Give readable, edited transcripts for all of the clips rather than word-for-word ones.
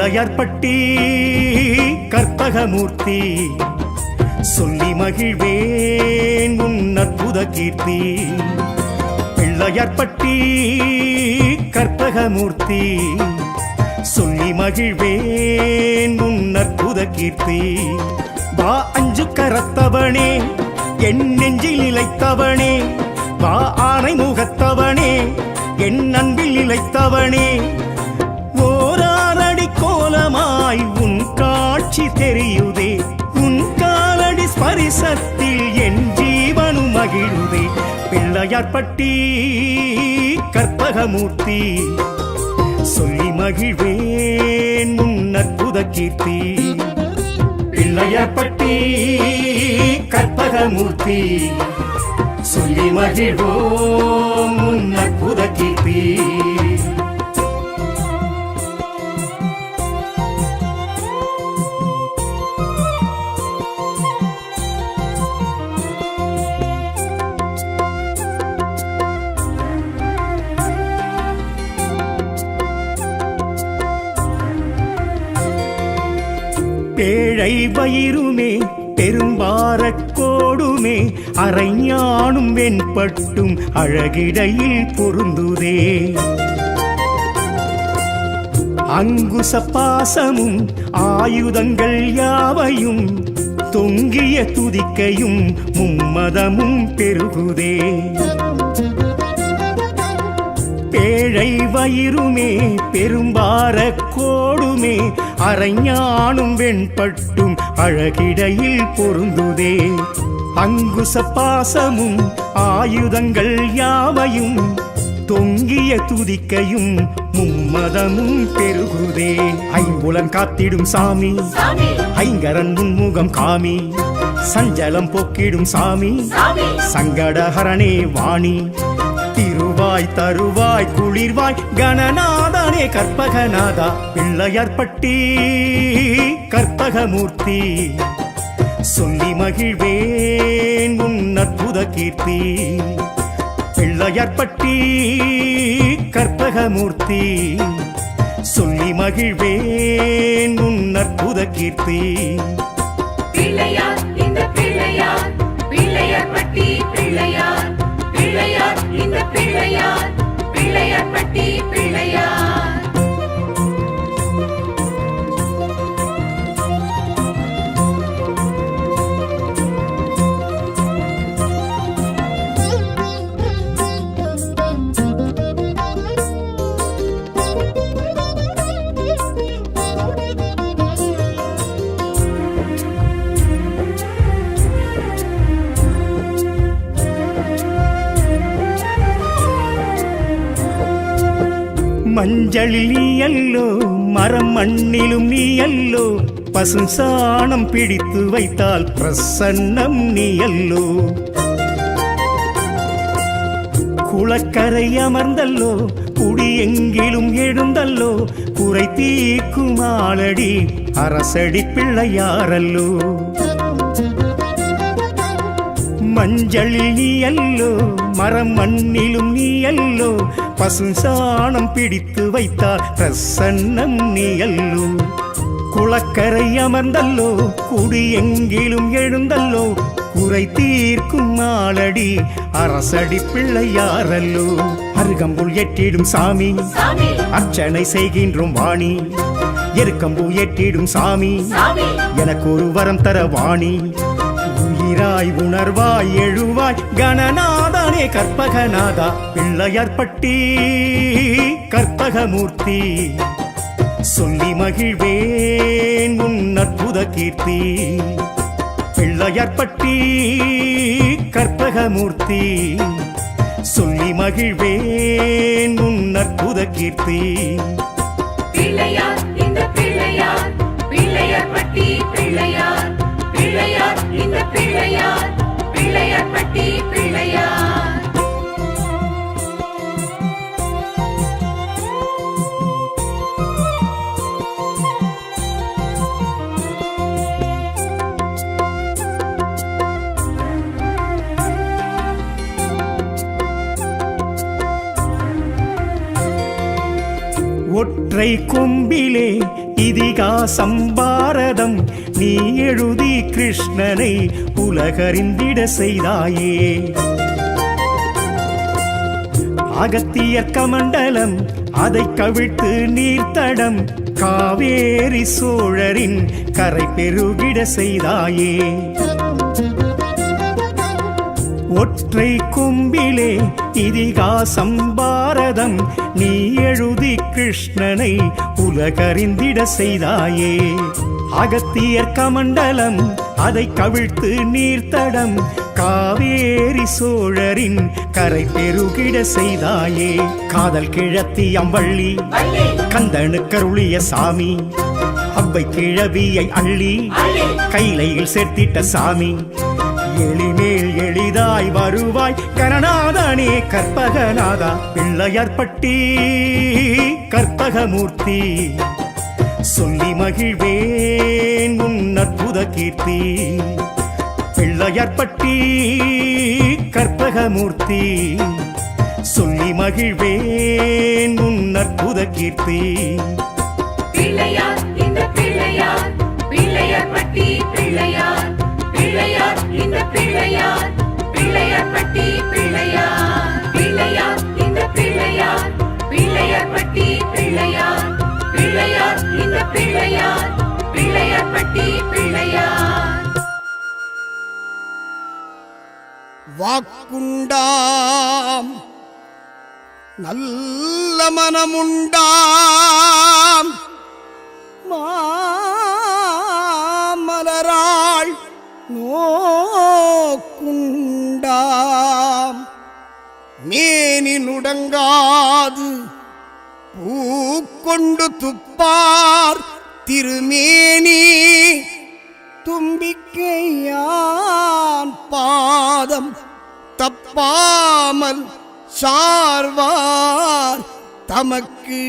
பிள்ளையார்பட்டி கற்பகமூர்த்தி சொல்லி மகிழ்வேன் உன் அற்புத கீர்த்தி. பிள்ளையார்பட்டி கற்பகமூர்த்தி சொல்லி மகிழ்வேன் உன் அற்புத கீர்த்தி. வா அஞ்சு கரத்தவனே என் நெஞ்சில் நிலைத்தவனே, வா ஆனை முகத்தவனே என் அன்பில் நிலைத்தவனே. ஓராரடி கோலமாய் உன் காட்சி தெரியுதே, உன் காலடி ஸ்பரிசத்தில் என் ஜீவனும் மகிழுதே. பிள்ளையார்பட்டி கற்பகமூர்த்தி சொல்லி மகிழ்வேன் உன் அற்புத கீர்த்தி. பிள்ளையார்பட்டி கற்பகமூர்த்தி சொல்லி மகிழ்வோம் உன் அற்புத கீர்த்தி. பேழை வயிறுமே பெரும்பாரக்கோடுமே அரைஞானும் வெண்பட்டும் அழகிடையில் பொருந்துதே. அங்குச பாசமும் ஆயுதங்கள் யாவையும் தொங்கிய துதிக்கையும் மும்மதமும் பெருகுதே. பேழை வயிறுமே பெரும்பாரக்கோடுமே அரைஞானும் வெண்பட்டும் அழகிடையில் பொருந்துதே. அங்குச பாசமும் ஆயுதங்கள் யாவையும் தொங்கிய துதிக்கையும் மும்மதமும் பெருகுதே. ஐம்புலன் காத்திடும் சாமி ஐங்கரன் முன்முகம் காமி, சஞ்சலம் போக்கிடும் சாமி சங்கடஹரணே வாணி. திருவாய் தருவாய் குளிர்வாய் கணநாதனே கற்பகநாதா. பிள்ளையார்பட்டி கற்பகமூர்த்தி சொல்லி மகிழ்வேன் உன் அற்புத கீர்த்தி. பிள்ளையார்பட்டி கற்பகமூர்த்தி சொல்லி மகிழ்வேன் உன் அற்புத கீர்த்தி. பிள்ளையார் இந்த பிள்ளையார் பிள்ளையார்பட்டி பிள்ளையார், பிள்ளையார் இந்த பிள்ளையார் பிள்ளையார்பட்டி பிள்ளையார். மஞ்சளில் நீ அல்லோ மரம் மண்ணிலும் நீ அல்லோ, பசு சாணம் பிடித்து வைத்தால் பிரசன்னம் நீ அல்லோ. குளக்கரை அமர்ந்தல்லோ குடி எங்கிலும் எழுந்தல்லோ, குறை தீர்க்கும் ஆளடி அரசடி பிள்ளையாரல்லோ. மஞ்சளில் நீ அல்லோ மரம் மண்ணிலும் நீ அல்லோ, பசு சாணம் பிடித்து வைத்தால் பிரசன்னம் நீ அல்லோ. குளக்கரை அமர்ந்தல்லோ குடி எங்கிலும் எழுந்தல்லோ, குறை தீர்க்கும் ஆளடி அரசடி பிள்ளையாரல்லோ. அருகம்புல் ஏற்றிடும் சாமி அர்ச்சனை செய்கின்றோம் வாணி, எருக்கம்பூ ஏற்றிடும் சாமி எனக்கு ஒரு வரம் தர வாணி. உயிராய் உணர்வாய் எழுவாய் கணநாதனே கற்பகநாதா. பிள்ளையார்பட்டி கற்பகமூர்த்தி சொல்லி மகிழ்வேன் உன் அற்புத கீர்த்தி. பிள்ளையார்பட்டி கற்பகமூர்த்தி சொல்லி மகிழ்வேன் உன் அற்புத கீர்த்தி. பிள்ளையார் இந்த பிள்ளையார் பிள்ளையார்பட்டி பிள்ளையார், பிள்ளையார் இந்த பிள்ளையார் பிள்ளையார்பட்டி பிள்ளையார். ஒற்றை கொம்பிலே இதிகாசம் பாரதம் நீ எழுதி கிருஷ்ணனை உலகறிந்திட செய்தாயே. அகத்தியர் கமண்டலம் அதை கவிழ்த்து நீர்த்தடம் காவேரி சோழரின் கரை பெருகிட செய்தாயே. ஒற்றை கொம்பிலே இதிகாசம் பாரதம் நீ எழுதி கிருஷ்ணனை உலகறிந்திட செய்தாயே. அகத்தியர் கமண்டலம் அதை கவிழ்த்து நீர்த்தடம் காவேரி சோழரின் கரை பெருகிட செய்தாயே. காதல் கிழத்தி அம்பள்ளி கந்தனுக்கருளிய சாமி அவ்வை கிழவியை அள்ளி கைலையில் சேர்த்திட்ட சாமி. எளிமேல் எளிதாய் வருவாய் கணநாதனே கற்பகநாதா பிள்ளையார்பட்டி கற்பகமூர்த்தி. சொல்லி மகிழ்வேன் உன் அற்புத கீர்த்தி. பிள்ளையார்பட்டி கற்பகமூர்த்தி சொல்லி மகிழ்வேன் உன் அற்புத கீர்த்தி. பிள்ளையார் இந்த பிள்ளையார் பிள்ளையார்பட்டி பிள்ளையார் பிள்ளையார் இந்த பிள்ளையார் பிள்ளையார்பட்டி பிள்ளையார் பிள்ளையார் இந்த பிள்ளையார் பிள்ளையார்பட்டி பிள்ளையார் பிள்ளையார் இந்த பிள்ளையார் பிள்ளையார்பட்டி பிள்ளையார். வாக்குண்டாம் நல்ல மனமுண்டாம் மாமலராள் நோக்குண்டாம் மேனி நுடங்காது பூக்கொண்டு துப்பார் திருமேனி தும்பிக்கையான் பாதம் தப்பாமல் சார்வார் தமக்கு.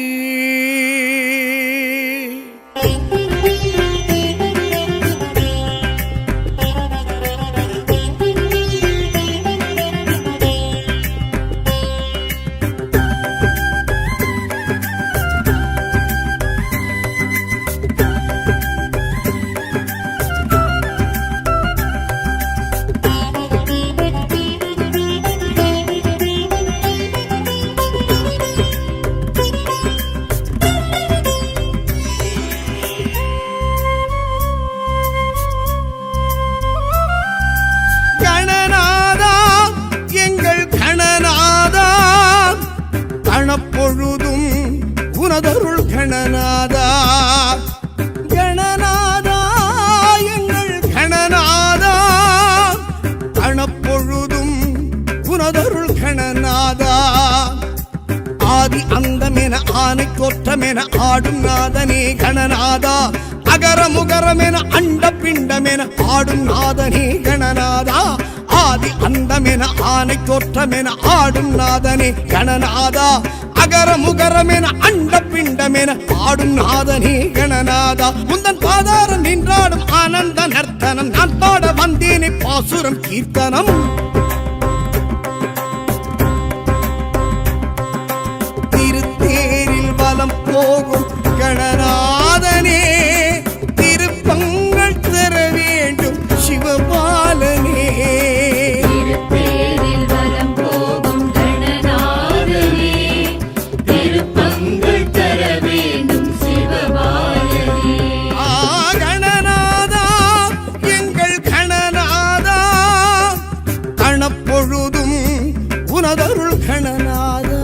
கணப்பொழுதும் உனதருள் கணநாதா கணநாதா எங்கள் கணநாதா கணப்பொழுதும் உனதருள் கணநாதா. ஆதி அந்தமென ஆனை தோற்றமென ஆடும் நாதனே கணநாதா. அகர முகரமென அண்ட பிண்டமென ஆடும் நாதனே கணநாதா. ஆதி அந்தமென ஆனை தோற்றமென ஆடும் நாதனே கணநாதா. அகர முகரமென அண்ட பிண்டமென ஆடும் நாதனே கணநாதா. முந்தன் பாதாரம் நின்றாடும் ஆனந்த நர்த்தனம் நான் பாட வந்தேனே பாசுரம் கீர்த்தனம். திருத்தேரில் வலம் போகும் கணநாதனே திருப்பங்கள் தர வேண்டும் சிவபாலனே. திருத்தேரில் வலம் போகும் கணநாதனே திருப்பங்கள் தர வேண்டும் சிவபாலனே. கணநாதா எங்கள் கணநாதா கணப்பொழுதும் உனதருள் கணநாதா.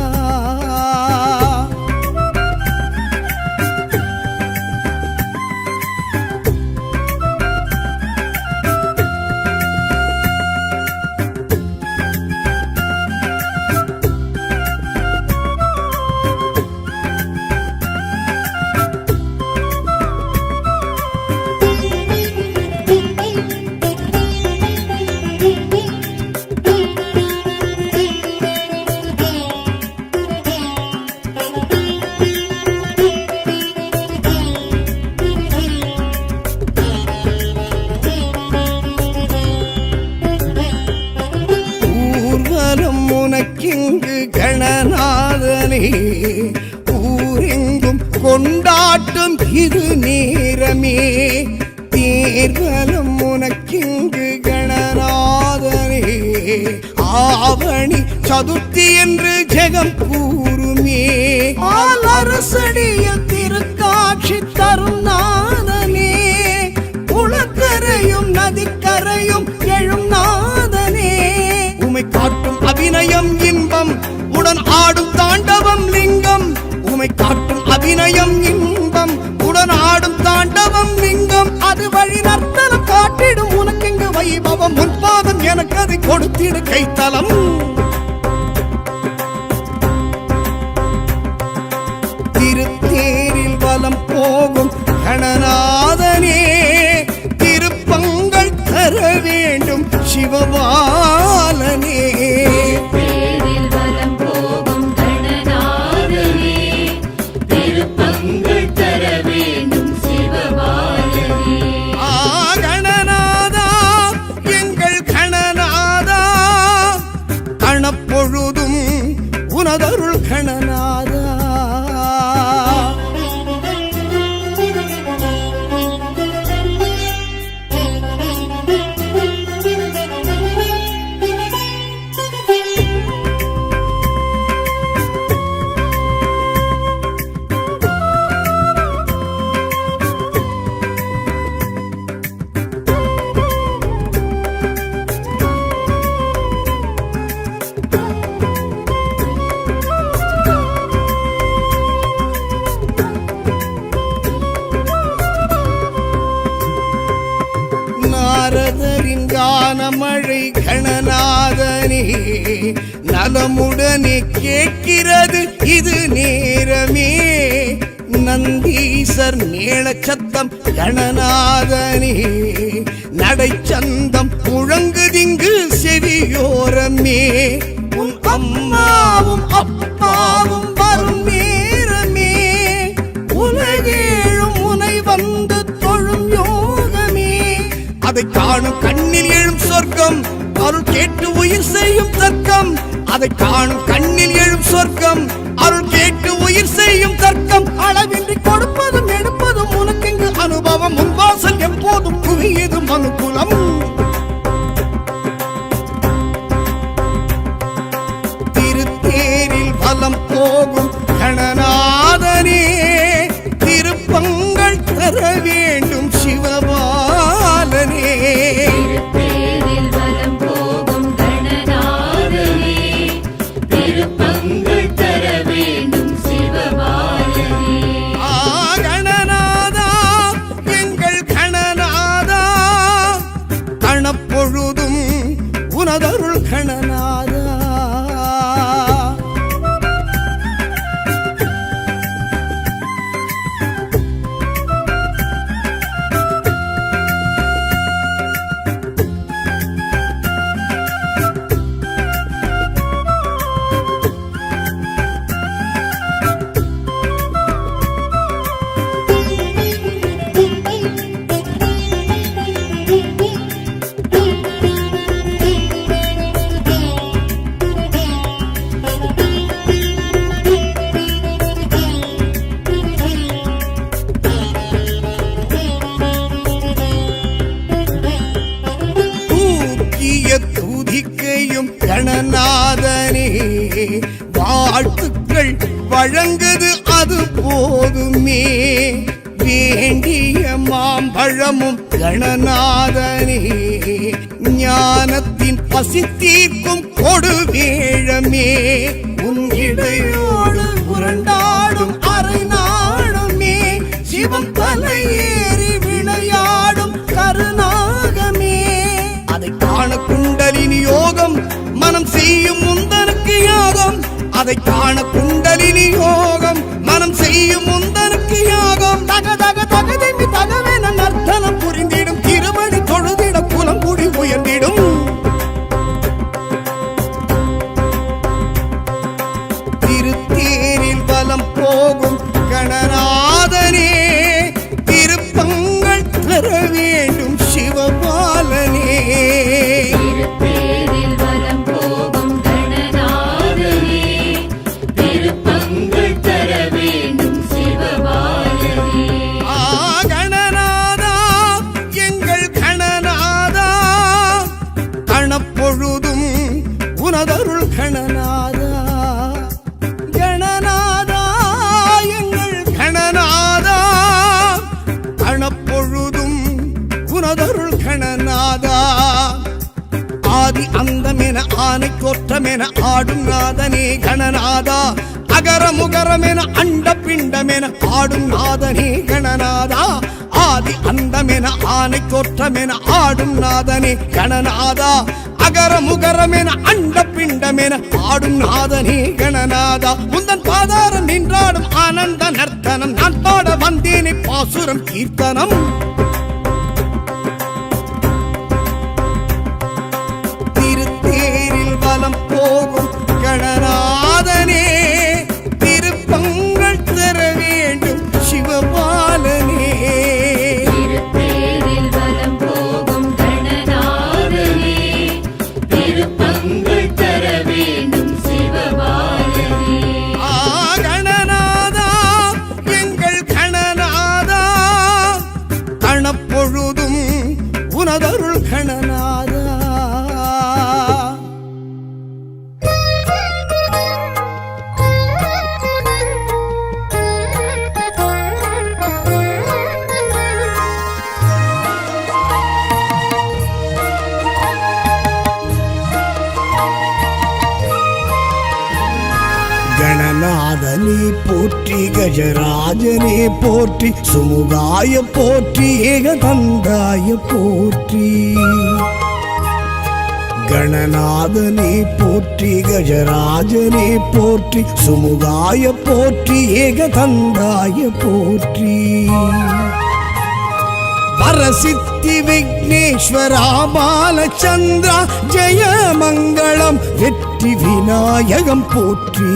உனக்கிங்கு கணநாதனே ஊரெங்கும் கொண்டாட்டம் இது நேரமே தேர்வலம் உனக்கிங்கு கணநாதனே ஆவணி சதுர்த்தி என்று ஜெகம் கூறுமே ஆலரசடிய திருக்காட்சி தரும் நாதனே குளக்கரையும் நதிக்கரையும் எழும் நாதனே உமை காட்டும் அபிநயம் இன்பம் உடன் ஆடும் தாண்டவம் லிங்கம் உமை காட்டும் அபிநயம் இன்பம் உடன் ஆடும் தாண்டவம் லிங்கம் அது வழி நர்த்தனம் காட்டிடும் உனக்கெங்கு வைபவம் முன்பாதம் எனக்கு அதை கொடுத்திடு கைத்தலம் திருத்தேரில் வலம் போகும் கணநாதனே திருப்பங்கள் தர வேண்டும் சிவபாலனே தேரில் வலம் போகும் கணநாதனே திருப்பங்கள் தர வேண்டும் சிவபாலனே கணநாதா எங்கள் கணநாதா கணப்பொழுதும் உனதருள் கணநாதா நாரதரின் கானமழை கணநாதனே நலமுடனே கேட்கிறது இது நேரமே நந்தீசர் மேளச்சத்தம் கணநாதனே நடைச்சந்தம் முழங்குதிங்கு செவியோரமே உன் அம்மாவும் அப்பாவும் வரும் நேரமே உலகேழும் உனை வந்து தொழும் யோகமே அதை காணும் கண்ணில் எழும் சொர்க்கம் அருள் கேட்டு உயிர் செய்யும் தர்க்கம் அதை காணும் கண்ணில் எழும் சொர்க்கம் அருள் கேட்டு உயிர் செய்யும் தர்க்கம் அளவின்றி கொடுப்பதும் எடுப்பதும் உனக்கெங்கு அனுபவம் முன்வாசல் எப்போதும் குவியதும் அனுகூலம் திருத்தேரில் வலம் போகும் கணநாதனே திருப்பங்கள் தர வேண்டும் சிவபாலனே திருத்தேரில் வலம் போகும் கணநாதனே திருப்பங்கள் தர வேண்டும் சிவபாலனே கணநாதா எங்கள் கணநாதா கணப்பொழுதும் உனதருள் கணநாதா துதிக்கையும் கணநாதனே வாழ்த்துக்கள் வழங்குது அது போதுமே வேண்டிய மாம்பழமும் கணநாதனே ஞானத்தின் பசி தீர்க்கும் கொடு வேழமே உன் இடையோடு உருண்டாடும் அரை நாடுமே சிவம் தலையேறி விளையாடும் கருநாகமே அதை காண குண்டலினி யோகம் மனம் செய்யும் முந்தனுக்கு யாகம் அதை காண குண்டலினி யோகம் மனம் செய்யும் முந்தனுக்கு யாகம் தக தக தகதென்று தகவென நர்த்தனம் புரிந்திடும் திருமணி தொழுதிட குலம் கூடி உயர்ந்திடும் திருத்தேரில் வலம் போகும் கணநாதனே திருப்பங்கள் தர வேண்டும் சிவபாலனே திருத்தேரில் வலம் போகும் கணநாதனே திருப்பங்கள் உனதருள் கணநாதா. ஆதி அந்தமென ஆனை கோற்றமென ஆடும் நாதனே கணநாதா. அகர முகரமென அண்ட பிண்டமென ஆடும் நாதனே கணநாதா. ஆதி அந்தமென ஆனை கோற்றமென ஆடும் நாதனே கணநாதா. அகர முகரமென அண்ட பிண்டமென ஆடும் நாதனே கணநாதா. முந்தன் பாதாரம் நின்றாடும் ஆனந்த நர்த்தனம் நான் பாட வந்தேனே பாசுரம் கீர்த்தனம். திருத்தேரில் வலம் போகும் கணநாதனே திருப்பங்கள் தர வேண்டும் சிவபாலனே. திருத்தேரில் வலம் போகும் கணநாதனே திருப்பங்கள் தர வேண்டும் சிவபாலனே. கணநாதா எங்கள் கணநாதா கணப்பொழுதும் உனதருள் கணநாதா. கணநாதனே போற்றி கஜராஜனே போற்றி சுமுகாய போற்றி ஏகதந்தாய போற்றி. கணநாதனே போற்றி கஜராஜனே போற்றி சுமுகாய போற்றி ஏகதந்தாய போற்றி. வரசித்தி விக்னேஸ்வரா பாலச்சந்திரா ஜெய மங்களம் வெற்றி விநாயகம் போற்றி.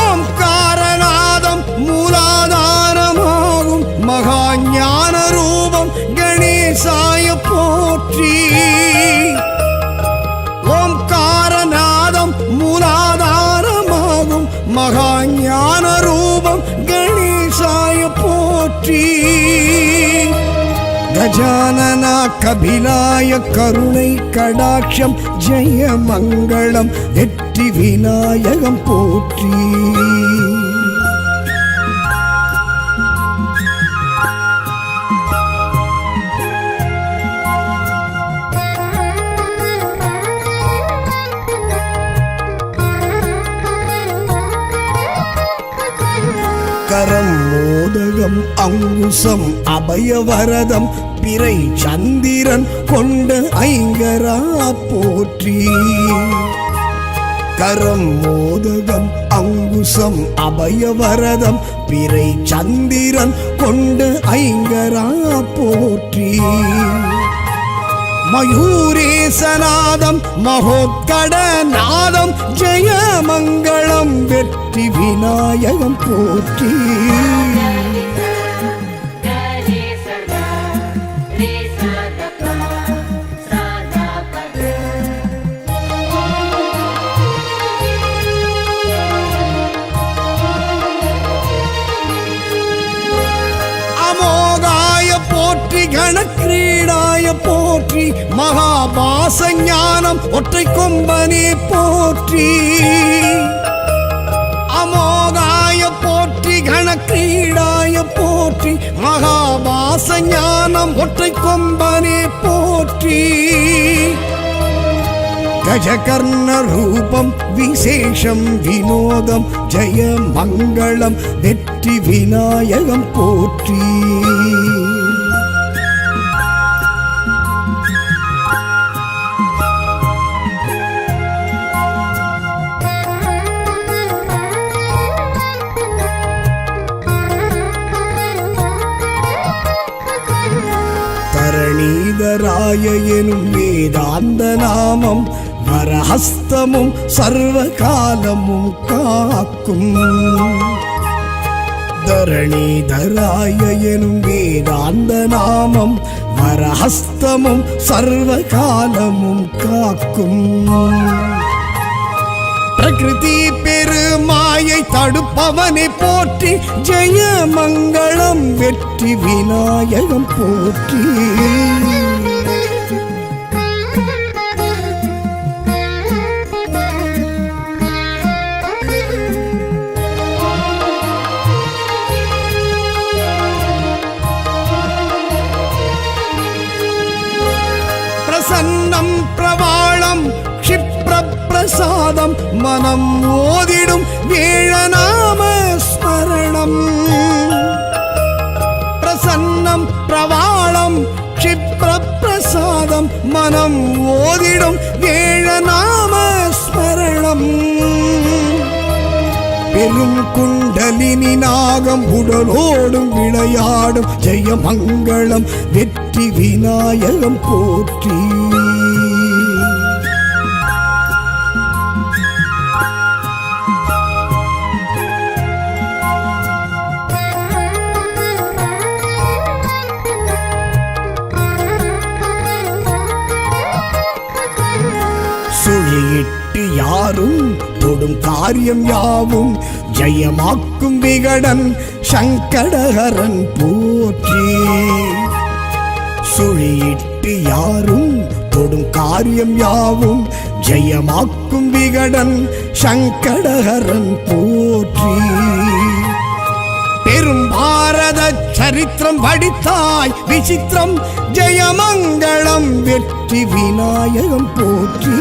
ஓம்காரநாதம் மூலாதாரமாகும் மகா ஞான ரூபம் கணேசாய போற்றி. ஓம்காரநாதம் மூலாதாரமாகும் மகா ஞான ரூபம் கணேசாய போற்றி. கஜானனா கபிலாய கருணை கடாட்சம் ஜெய மங்களம் வெற்றி விநாயகம் போற்றி. கரம் மோதகம் அங்குசம் அபயவரதம் பிறை சந்திரன் கொண்ட ஐங்கரா போற்றி. கரம் மோதகம் அங்குசம் அபயவரதம் பிறை சந்திரன் கொண்ட ஐங்கரா போற்றி. மயூரேசநாதம் மகோத்கடநாதம் ஜெய மங்களம் வெற்றி விநாயகம் போற்றி. அமோகாய போற்றி கணக்கிரீடாய போற்றி மகாபாச ஞானம் ஒற்றை கொம்பனே போற்றி. அமோகாய போற்றி கணக்கிரீடாய போற்றி மகாபாச ஞானம் ஒற்றை கொம்பனே போற்றி. கஜகர்ண ரூபம் விசேஷம் வினோதம் ஜெய மங்களம் வெற்றி விநாயகம் போற்றி. தரணீதராய எனும் வேதாந்த நாமம் வரஹஸ்தமும் சர்வகாலமும் காக்கும். தரணீதராய எனும் வேதாந்த நாமம் வரஹஸ்தமும் சர்வகாலமும் காக்கும். பிரகிருதி பெருமாய் தீமையை தடுப்பவனை போற்றி ஜெய மங்களம் வெற்றி விநாயகம் போற்றி பிரசன்னம் பிரவாளம் க்ஷிப்ரபிரசாதம் மனம் ஓதிடும் வேழநாம ஸ்மரணம் பிரசன்னம் பிரவாளம் க்ஷிப்ரபிரசாதம் மனம் ஓதிடும் வேழநாம ஸ்மரணம் பெரும் குண்டலினி நாகம் உடலோடும் விளையாடும் ஜெயமங்களம் வெற்றி விநாயகம் போற்றி சுழியிட்டு யாரும் தொடும் காரியம் யாவும் ஜெயமாக்கும் விகடன் சங்கடஹரன் போற்றி சுழியிட்டு யாரும் தொடும் காரியம் யாவும் ஜெயமாக்கும் விகடன் சங்கடஹரன் போற்றி பெரும் பாரத சரித்திரம் வடித்தாய் விசித்திரம் ஜெயமங்களம் வெற்றி விநாயகம் போற்றி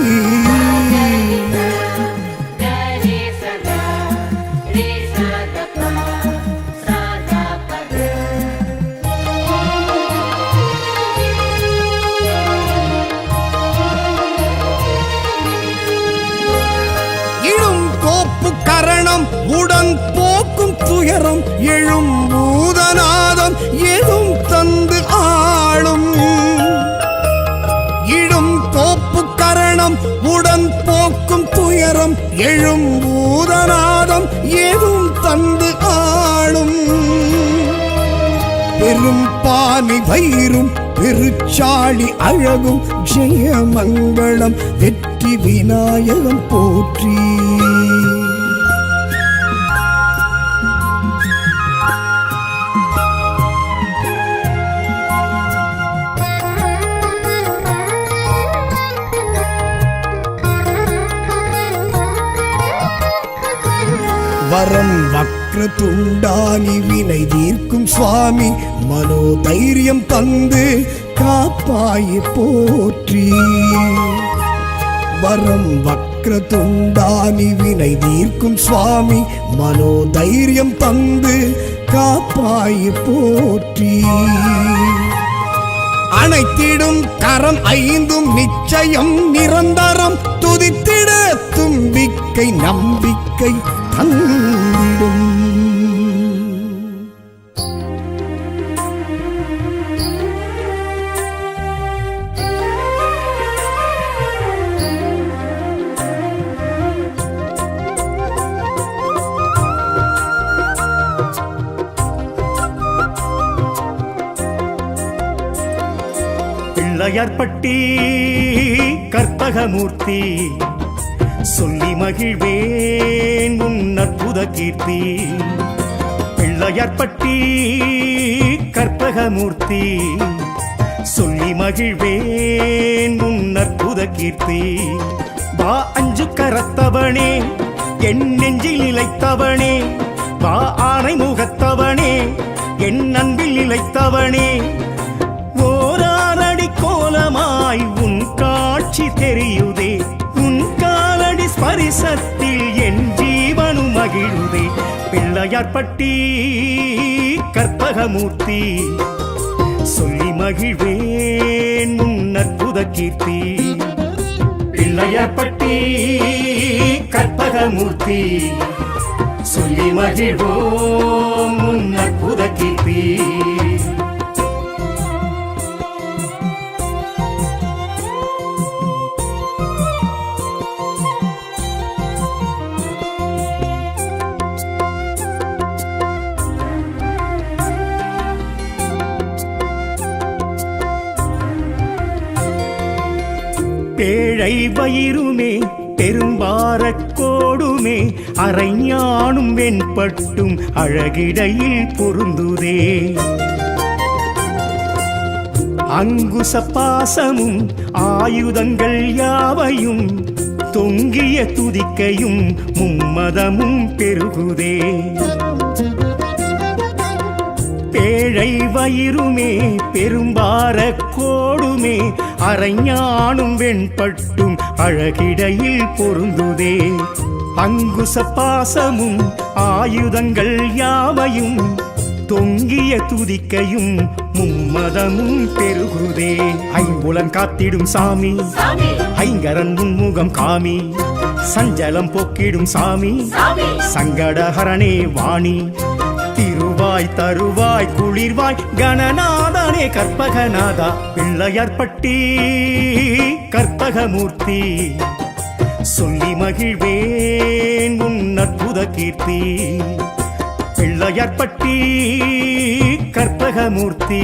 உடன் போக்கும் துயரம் எழும் பூதநாதம் எதும் தந்து ஆளும் இடும் கோப்பு கரணம் உடன் போக்கும் துயரம் எழும் பூதநாதம் எதும் தந்து ஆளும் பெரும் பானி வயிறும் பெருச்சாளி அழகும் ஜெயமங்களம் வெற்றி விநாயகம் போற்றி வரம் வக்ர துண்டானி வினை தீர்க்கும் சுவாமி மனோதைரியம் தந்து காப்பாய் போற்றி வரம் வக்ர துண்டானி வினை தீர்க்கும் சுவாமி மனோதைரியம் தந்து காப்பாய் போற்றி அனைத்திடும் கரம் ஐந்தும் நிச்சயம் நிரந்தரம் துதித்திட தும்பிக்கை நம்பிக்கை தந்திடும் பிள்ளையார்பட்டி கற்பகமூர்த்தி சொல்லி மகிழ்வேன் உன் அற்புத கீர்த்தி பிள்ளையார்பட்டி கற்பகமூர்த்தி சொல்லி மகிழ்வேன் உன் அற்புத கீர்த்தி வா அஞ்சு கரத்தவனே என் நெஞ்சில் நிலைத்தவனே வா ஆனை முகத்தவனே என் அன்பில் நிலைத்தவனே ஓராரடி கோலமாய் உன் காட்சி தெரியுதே உன் காலடி ஸ்பரிசத்தில் என் ஜீவனும் மகிழுதே பிள்ளையார்பட்டி கற்பகமூர்த்தி சொல்லி மகிழ்வேன் உன் அற்புத கீர்த்தி பிள்ளையார்பட்டி கற்பகமூர்த்தி சொல்லி மகிழ்வோம் உன் அற்புத கீர்த்தி பேழை வயிறுமே பெரும்பாரக்கோடுமே அரைஞானும் வெண்பட்டும் அழகிடையில் பொருந்துதே அங்குச பாசமும் ஆயுதங்கள் யாவையும் தொங்கிய துதிக்கையும் மும்மதமும் பெருகுதே பேழை வயிறுமே பெரும்பாரக்கோடுமே அரைஞானும் வெண்பட்டும் அழகிடையில் பொருந்துதே அங்குச பாசமும் ஆயுதங்கள் யாவையும் தொங்கிய துதிக்கையும் மும்மதமும் பெருகுதே ஐம்புலன் காத்திடும் சாமி ஐங்கரன் முன்முகம் காமி சஞ்சலம் போக்கிடும் சாமி சங்கடஹரணே வாணி திருவாய் தருவாய் குளிர்வாய் கணநாதனே கற்பகநாதா பிள்ளையார்பட்டி கற்பகமூர்த்தி சொல்லி மகிழ்வேன் உன் அற்புத கீர்த்தி பிள்ளையார்பட்டி கற்பகமூர்த்தி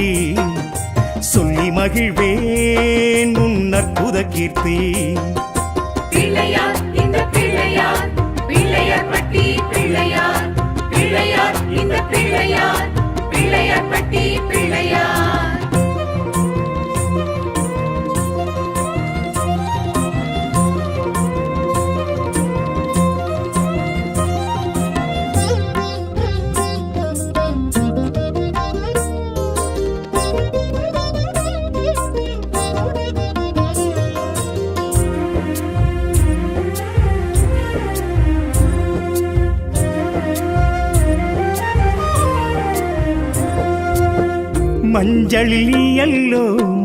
சொல்லி மகிழ்வேன் உன் அற்புத கீர்த்தி பிள்ளையார் இந்த பிள்ளையார் பிள்ளையார்பட்டி பிள்ளையார் பிள்ளையார் இந்த பிள்ளையார் பிள்ளையார்பட்டி பிள்ளையார் மஞ்சளில் நீயல்லோ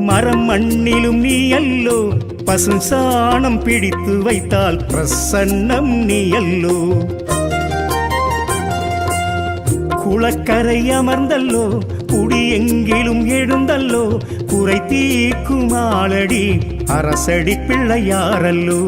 மரம் மண்ணிலும் நீயல்லோ பசும் சாணம் பிடித்து வைத்தால் பிரசன்னம் நீயல்லோ குளக்கரை அமர்ந்தல்லோ குடி எங்கிலும் எழுந்தல்லோ குறை தீர்க்கும் ஆளடி அரசடி பிள்ளையாரல்லோ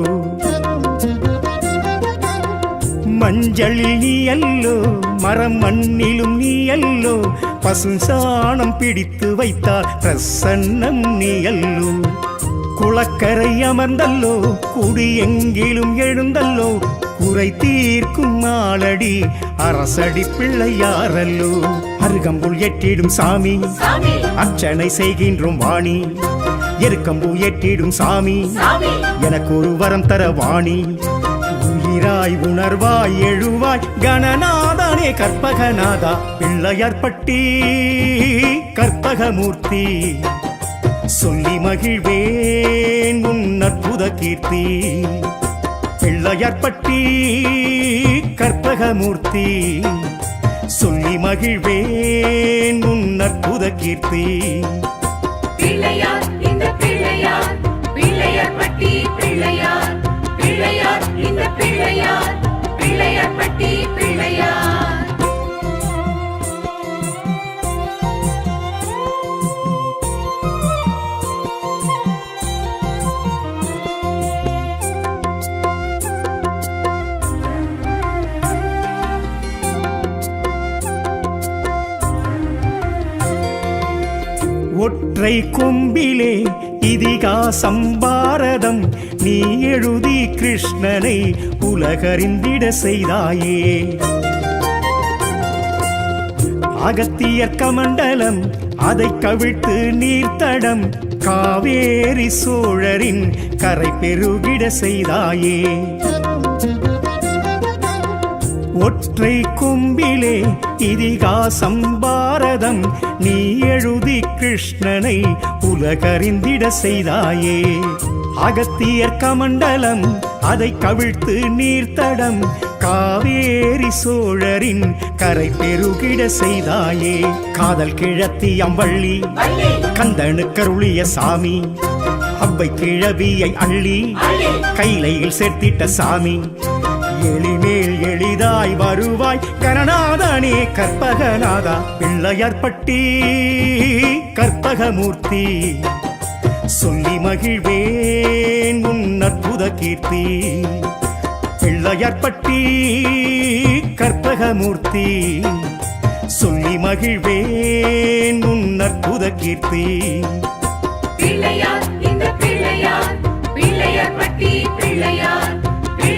மஞ்சளில் நீயல்லோ மரம் மண்ணிலும் நீயல்லோ பசும் சாணம் பிடித்து வைத்தால் பிரசன்னம் நீயல்லோ குளக்கரை அமர்ந்தல்லோ குடி எங்கிலும் எழுந்தல்லோ குறை தீர்க்கும் ஆளடி அரசடி பிள்ளையாரல்லோ அருகம்புல் எட்டிடும் சாமி அர்ச்சனை செய்கின்றோம் வாணி எருக்கம்பூ எட்டிடும் சாமி எனக்கு ஒரு வரம் தர வாணி உயிராய் உணர்வாய் எழுவாய் கணநாதனே கற்பகநாதா பிள்ளையார்பட்டி கற்பகமூர்த்தி சொல்லி மகிழ்வேன் உன் அற்புத கீர்த்தி பிள்ளையார்பட்டி கற்பகமூர்த்தி சொல்லி மகிழ்வேன் உன் அற்புத கீர்த்தி பிள்ளையார் இந்த பிள்ளையார் பிள்ளையார்பட்டி பிள்ளையார் பிள்ளையார் இந்த பிள்ளையார் பிள்ளையார்பட்டி பிள்ளையார் ஒற்றை கொம்பிலே இதிகாசம் பாரதம் நீ எழுதி கிருஷ்ணனை உலகறிந்திட செய்தாயே அகத்தியர் கமண்டலம் அதை கவிழ்த்து நீர்த்தடம் காவேரி சோழரின் கரை பெருகிட செய்தாயே ஒற்றை கொம்பிலே இதிகாசம் பாரதம் நீ எழுதி கிருஷ்ணனை உலகறிந்திட செய்தாயே அகத்தியர் கமண்டலம் அதை கவிழ்த்து நீர்த்தடம் காவேரி சோழரின் கரை பெருகிட செய்தாயே காதல் கிழத்தி அம்பள்ளி கந்தனு கருளிய சாமி அவ்வை கிழவியை அள்ளி கைலையில் சேர்த்திட்ட சாமி எளிமேல் எளிதாய் வருவாய் கணநாதனே கற்பகநாதா பிள்ளையார்பட்டி கற்பகமூர்த்தி சொல்லி மகிழ்வேன் உன் அற்புத கீர்த்தி பிள்ளையார்பட்டி கற்பகமூர்த்தி சொல்லி மகிழ்வேன் உன் அற்புத கீர்த்தி பிள்ளையார் இந்த பிள்ளையார் பிள்ளையார்பட்டி பிள்ளையார்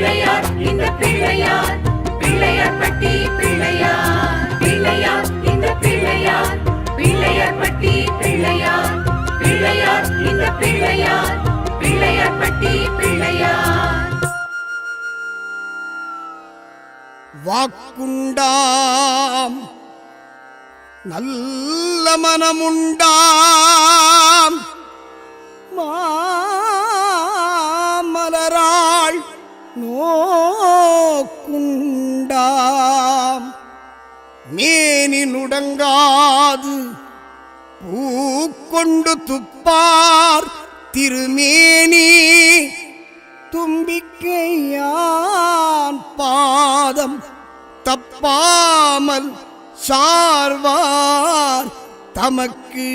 பிள்ளையார் இந்த பிள்ளையார் பிள்ளையார் பட்டி பிள்ளையார் பிள்ளையார் இந்த பிள்ளையார் பிள்ளையார் பட்டி பிள்ளையார் பிள்ளையார் இந்த பிள்ளையார் பிள்ளையார் பட்டி பிள்ளையார் வாக்குண்டாம் நல்ல மனமுண்டாம் மாமலராள் நோக்குண்டாம் மேனி நுடங்காது பூக்கொண்டு துப்பார் திருமேனி தும்பிக்கையான் பாதம் தப்பாமல் சார்வார் தமக்கு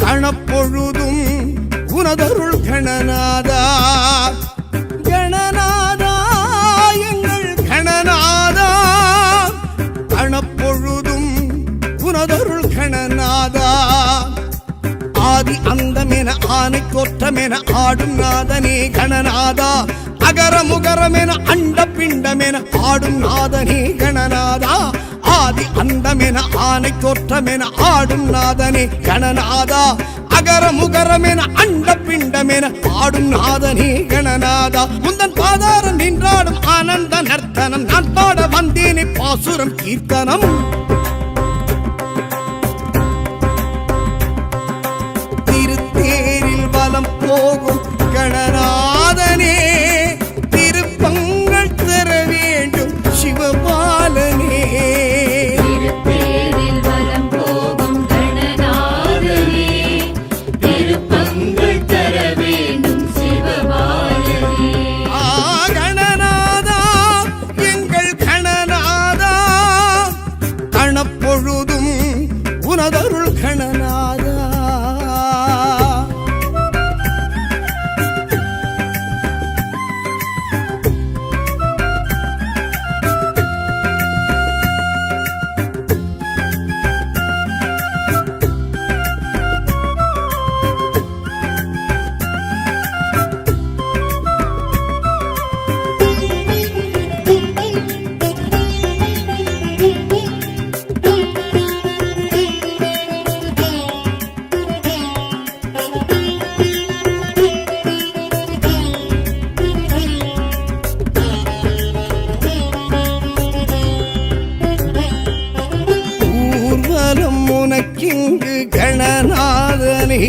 கணப்பொழுதும் உனதருள் கணநாதா கணநாதா எங்கள் கணநாதா கணப்பொழுதும் உனதருள் கணநாதா ஆதி அந்தமென ஆனை கோற்றமென ஆடும் நாதனே கணநாதா அகர முகரமென அண்ட பிண்டமென ஆடும் நாதனே கணநாதா ஆதி அந்தமென ஆனை தோற்றமென ஆடும் நாதனே கணநாதா அகர முகரமென அண்ட பிண்டமென ஆடும் நாதனே கணநாதா முந்தன் பாதாரம் நின்றாடும் ஆனந்த நர்த்தனம் நான் பாட வந்தேனே பாசுரம் கீர்த்தனம் திருத்தேரில் வலம் போகும் கணநாதனே திருப்பங்கள் தர வேண்டும் சிவபாலனே உனதருள் கணநாதா உனக்கிங்கு கணநாதனே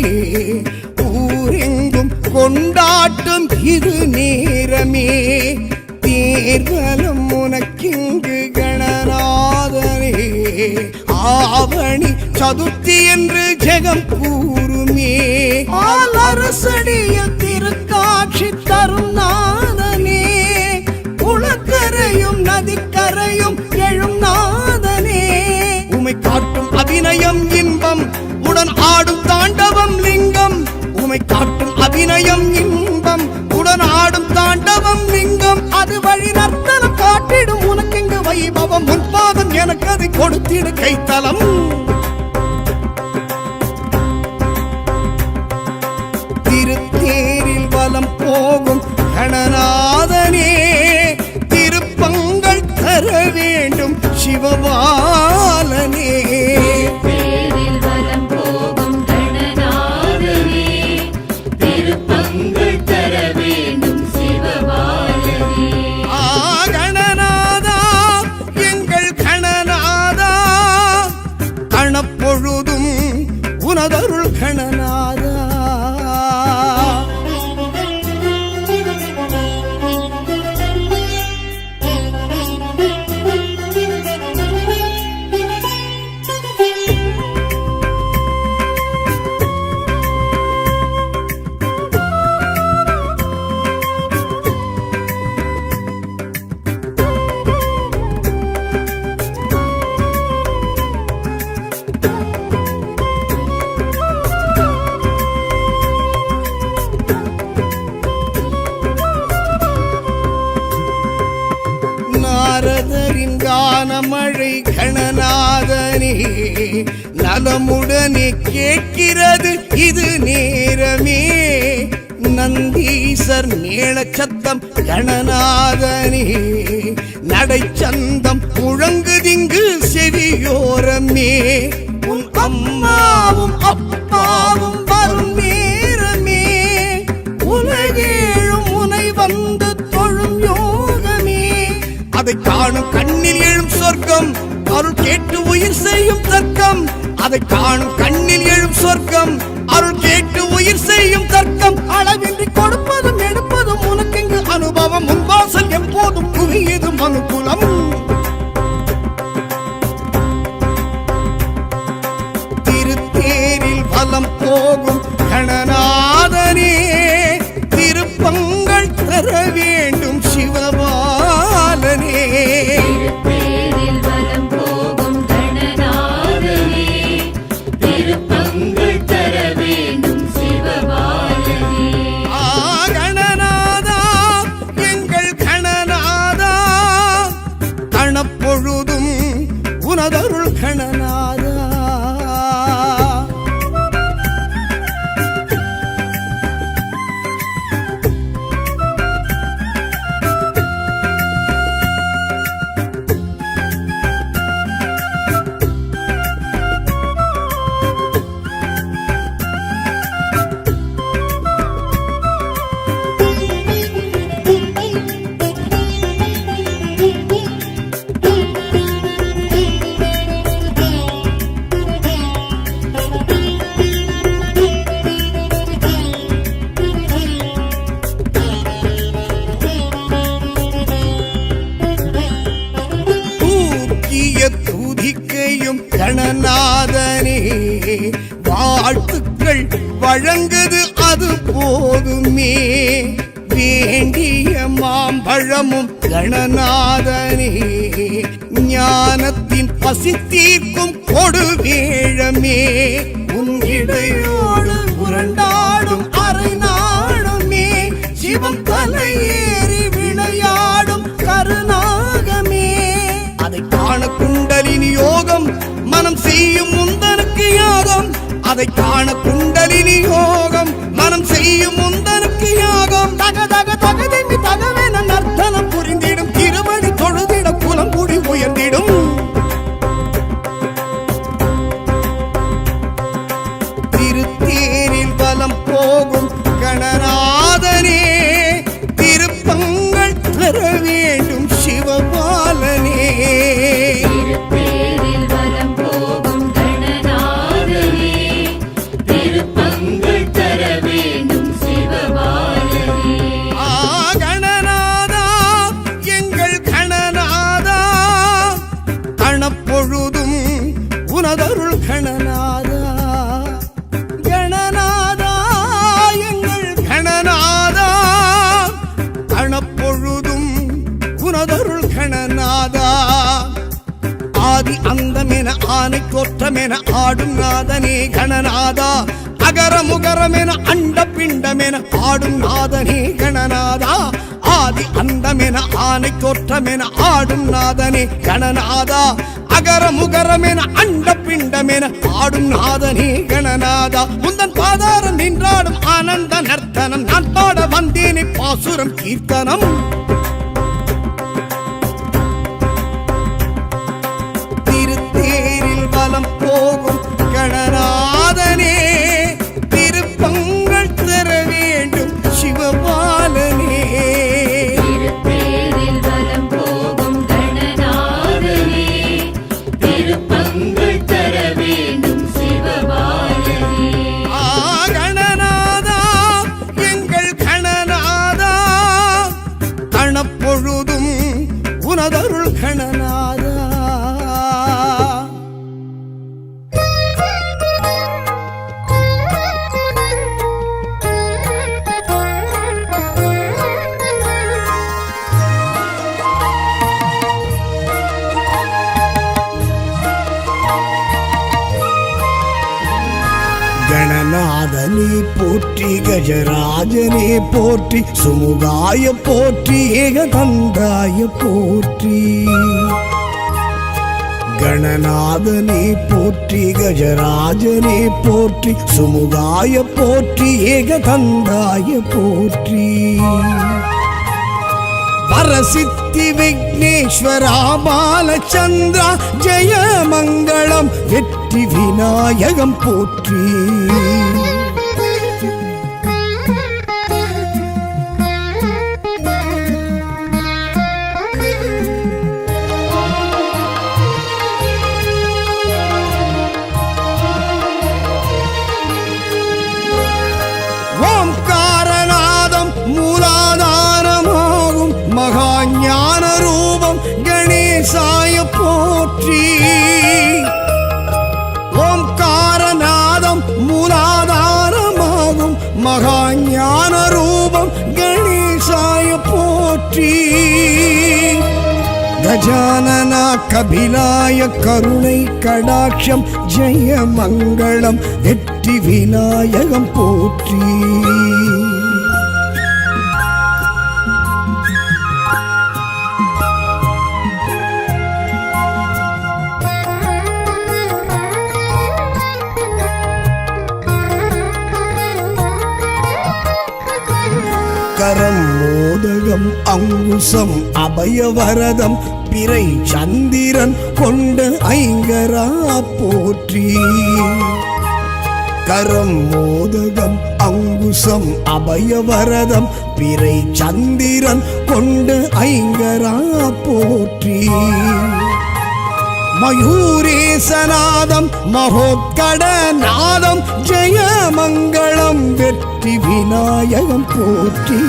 ஊரெங்கும் கொண்டாட்டம் இது நேரமே தேர்தலும் உனக்கிங்கு கணநாதனே ஆவணி சதுர்த்தி என்று ஜெகம் கூறுமே ஆலரசடிய திருக்காட்சி தரும் நாதனே குளக்கரையும் நதிக்கரையும் எழும் நாதனே உமை காட்டும் அபிநயம் இன்பம் உடன் ஆடும் தாண்டவம் லிங்கம் உமை காட்டும் அபிநயம் இன்பம் உடன் ஆடும் தாண்டவம் லிங்கம் அது வழி நர்த்தனம் காட்டிடும் உனக்கெங்கு வைபவம் முன்பாதம் எனக்கு அதை கொடுத்திடு கைத்தலம் திருத்தேரில் வலம் போகும் கணநாதனே திருப்பங்கள் தர வேண்டும் சிவபாலனே தேரில் வலம் போகும் கணநாதனே திருப்பங்கள் தர வேண்டும் சிவபாலனே கணநாதா எங்கள் கணநாதா கணப்பொழுதும் உனதருள் கணநாதா உடனே கேட்கிறது இது நேரமே. நந்தீசர் மேள சத்தம் கணநாதனே, நடைச்சந்தம் முழங்குதிங்கு செவியோரமே. உன் அம்மாவும் அப்பாவும் வரும் நேரமே, உலகேழும் உனை வந்து தொழும் யோகமே. அதை காணும் கண்ணில் எழும் சொர்க்கம், அருள் கேட்டு உயிர் செய்யும் தர்க்கம். அதை காணும் கண்ணில் எழும் சொர்க்கம், அருள் கேட்டு உயிர் செய்யும் தர்க்கம். அளவின்றி கொடுப்பதும் எடுப்பதும் உனக்கெங்கு அனுபவம். முன்வாசல் எப்போதும் குவியது மனுக்குலம். திருத்தேரில் வலம் போகும் கணநாதனே, திருப்பங்கள் தர வேண்டும் சிவபாலனே. திருத்தேரில் வலம் போகும் கணநாதனே, திருப்பங்கள் தர வேண்டும் சிவபாலனே. கணநாதா எங்கள் கணநாதா, கணப்பொழுதும் உனதருள் கணநாதா. துதிக்கையும் கணநாதனே, வாழ்த்துக்கள் வழங்குது அது போதுமே. வேண்டிய மாம்பழமும் கணநாதனே, ஞானத்தின் பசி தீர்க்கும் கொடுவேழமே. உன் இடையோடு உரண்டாடும் அரை நாடுமே, சிவம் தலையேறி விளையாடும் கருநாகமே. அதை காண குண்டலினி யோகம், மனம் செய்யும் முந்தனுக்கு யாகம். அதை காண குண்டலினி யோகம், மனம் செய்யும் முந்தனுக்கு யாகம். தக தக தகதிமி தகவென நர்த்தனம் புரிந்திடும், திருவடி தொழுதிட குலம் கூடி உயர்ந்திடும். திருத்தேரில் வலம் போகும் கணநாதனே, திருப்பங்கள் தர வேண்டும் சிவபாலனே. திருத்தேரில் வலம் போகும் கணநாதனே, திருப்பங்கள் தர வேண்டும் சிவபாலனே. கணநாதா எங்கள் கணநாதா, கணப்பொழுதும் உனதருள் கணநாதா. கணநாதா எங்கள் கணநாதா, கணப்பொழுதும் உனதருள் கணநாதா. ஆதி அந்தமென ஆனை தோற்றமென ஆடும் நாதனே கணநாதா. அகர முகரமென அண்ட பிண்டமென ஆடும் நாதனே கணநாதா. ஆதி அந்தமென ஆனை தோற்றமென ஆடும் நாதனே கணநாதா. அகர முகரமென அண்ட பிண்டமென ஆடும் நாதனே கணநாதா. முந்தன் பாதாரம் நின்றாடும் ஆனந்த நர்த்தனம், நான் பாட வந்தேனே பாசுரம் கீர்த்தனம். திருத்தேரில் வலம் போகும் கணநாதனே, திருப்பங்கள் தர வேண்டும் சிவபாலனே. திருத்தேரில் வலம் போகும் கணநாதனே, திருப்பங்கள் தர வேண்டும் சிவபாலனே. கணநாதா எங்கள் கணநாதா, கணப்பொழுதும் உனதருள் கணநாதா. கணநாதனே போற்றி, கஜராஜனே போற்றி, சுமுகாய போற்றி, ஏகதந்தாய போற்றி. கணநாதனே போற்றி, கஜராஜனே போற்றி, சுமுகாய போற்றி, ஏகதந்தாய போற்றி. வரசித்தி விக்னேஸ்வரா பாலச்சந்திரா ஜெய மங்களம், வெற்றி விநாயகம் போற்றி. ஓம்காரநாதம் மூலாதாரமாகும் மகாஞான ரூபம் கணேசாய போற்றி. ஓம்காரநாதம் மூலாதாரமாகும் மகாஞான ரூபம் கணேசாய போற்றி. கஜானனா கபிலாய கருணை கடாட்சம் ஜெய மங்களம், வெற்றி விநாயகம் போற்றி. கரம் மோதகம் அங்குசம் அபயவரதம் பிறை சந்திரன் கொண்ட ஐங்கரா போற்றி. கரம் மோதகம் அங்குசம் அபயவரதம் பிறை சந்திரன் கொண்ட ஐங்கரா போற்றி. மயூரேசநாதம் மகோத்கடநாதம் ஜெய மங்களம், வெற்றி விநாயகம் போற்றி.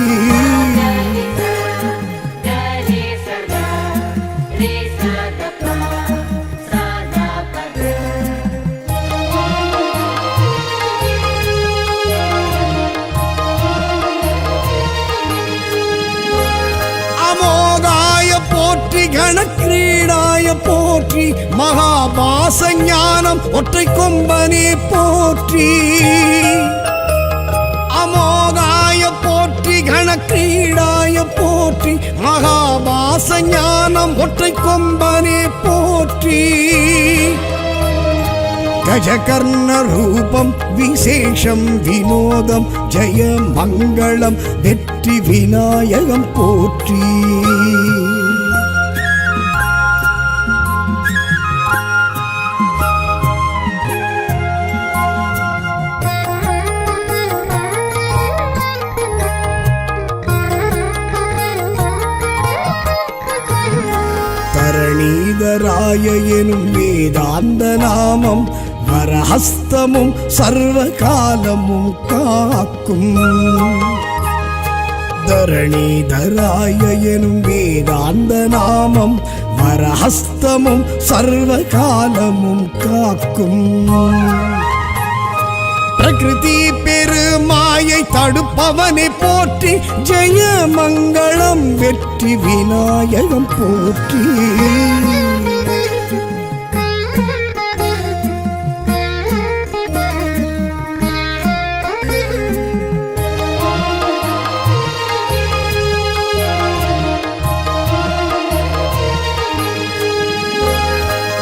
அமோகாய போற்றி, கணக்கிரீடாய போற்றி, மகாபாச ஞானம் ஒற்றை கொம்பனே போற்றி. அமோகாய போற்றி, கணக்கிரீடாய போற்றி, மகாபாச ஞானம் ஒற்றை கொம்பனே போற்றி. கஜகர்ண ரூபம் விசேஷம் வினோதம் ஜெய மங்களம், வெற்றி விநாயகம் போற்றி. தரணீதராய எனும் வேதாந்த நாமம், வரஹஸ்தமும் சர்வ காலமும் காக்கும். தரணீதராய எனும் வேதாந்த நாமம், வரஹஸ்தமும் சர்வ காலமும் காக்கும். பிரகிருதி பெருமாயை தடுப்பவனை போற்றி, ஜெய மங்களம், வெற்றி விநாயகம் போற்றி.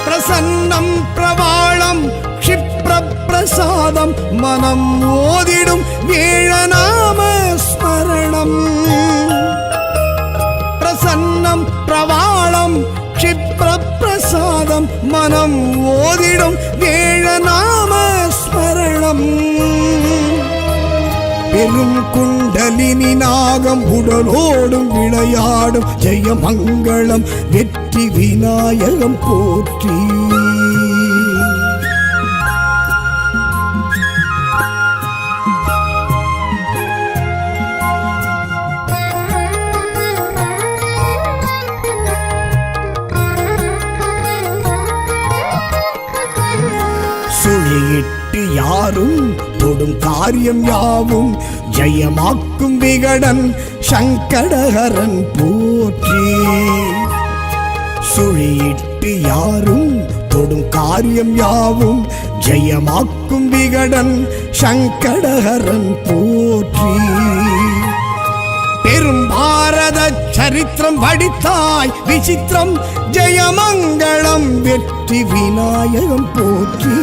பிரசன்னம் பிரவாளம் க்ஷிப்ரப்ரசாதம், மனம் ஓதிடும் வேழநாம ஸ்மரணம். பிரசன்னம் பிரவாளம் க்ஷிப்ரப்ரசாதம், மனம் ஓதிடும் வேழநாம ஸ்மரணம். பெரும் குண்டலினி நாகம் உடலோடும் விளையாடும் ஜெய மங்களம், வெற்றி விநாயகம் போற்றி. சுழியிட்டு யாரும் தொடும் காரியம் யாவும் ஜெயமாக்கும் விகடன் சங்கடஹரன் போற்றி. சுழியிட்டு யாரும் தொடும் காரியம் யாவும் ஜெயமாக்கும் விகடன் சங்கடஹரன் போற்றி. பெரும்பா பாரத சரித்திரம் படித்தாய் விசித்திரம் ஜெயமங்களம் வெற்றி விநாயகம் போற்றி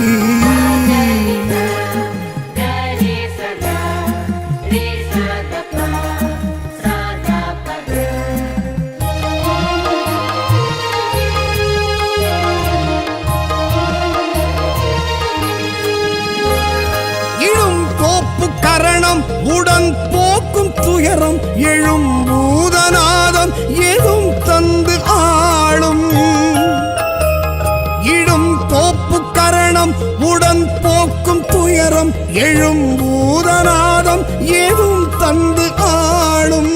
உடன் போக்கும் துயரம் எழும் பூதநாதம் ஏதும் தந்து ஆளும் இடும் தோப்பு கரணம் உடன் போக்கும் துயரம் எழும் பூதநாதம் ஏதும் தந்து ஆளும்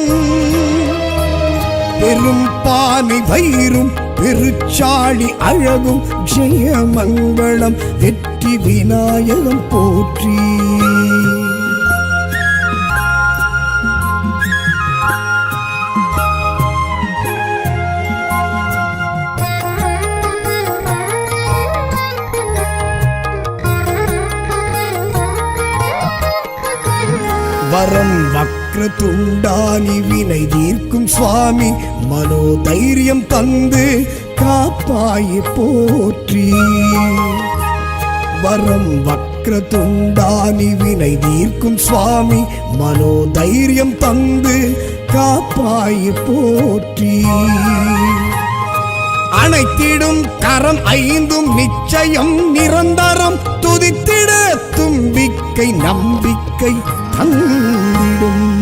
பெரும் பானை வயிறும் பெருச்சாளி அழகும் ஜெயமங்களம் வெற்றி விநாயகம் போற்றி வரம் வக்ரதுண்டானி வினை தீர்க்கும் சுவாமி மனோதைரியம் தந்து காப்பாயே போற்றி வரம் வக்ரதுண்டானி வினை தீர்க்கும் சுவாமி மனோதைரியம் தந்து காப்பாயே போற்றி அனைத்திடும் கரம் ஐந்தும் நிச்சயம் நிரந்தரம் துதித்திட தும்பிக்கை நம்பிக்கை தந்திடும்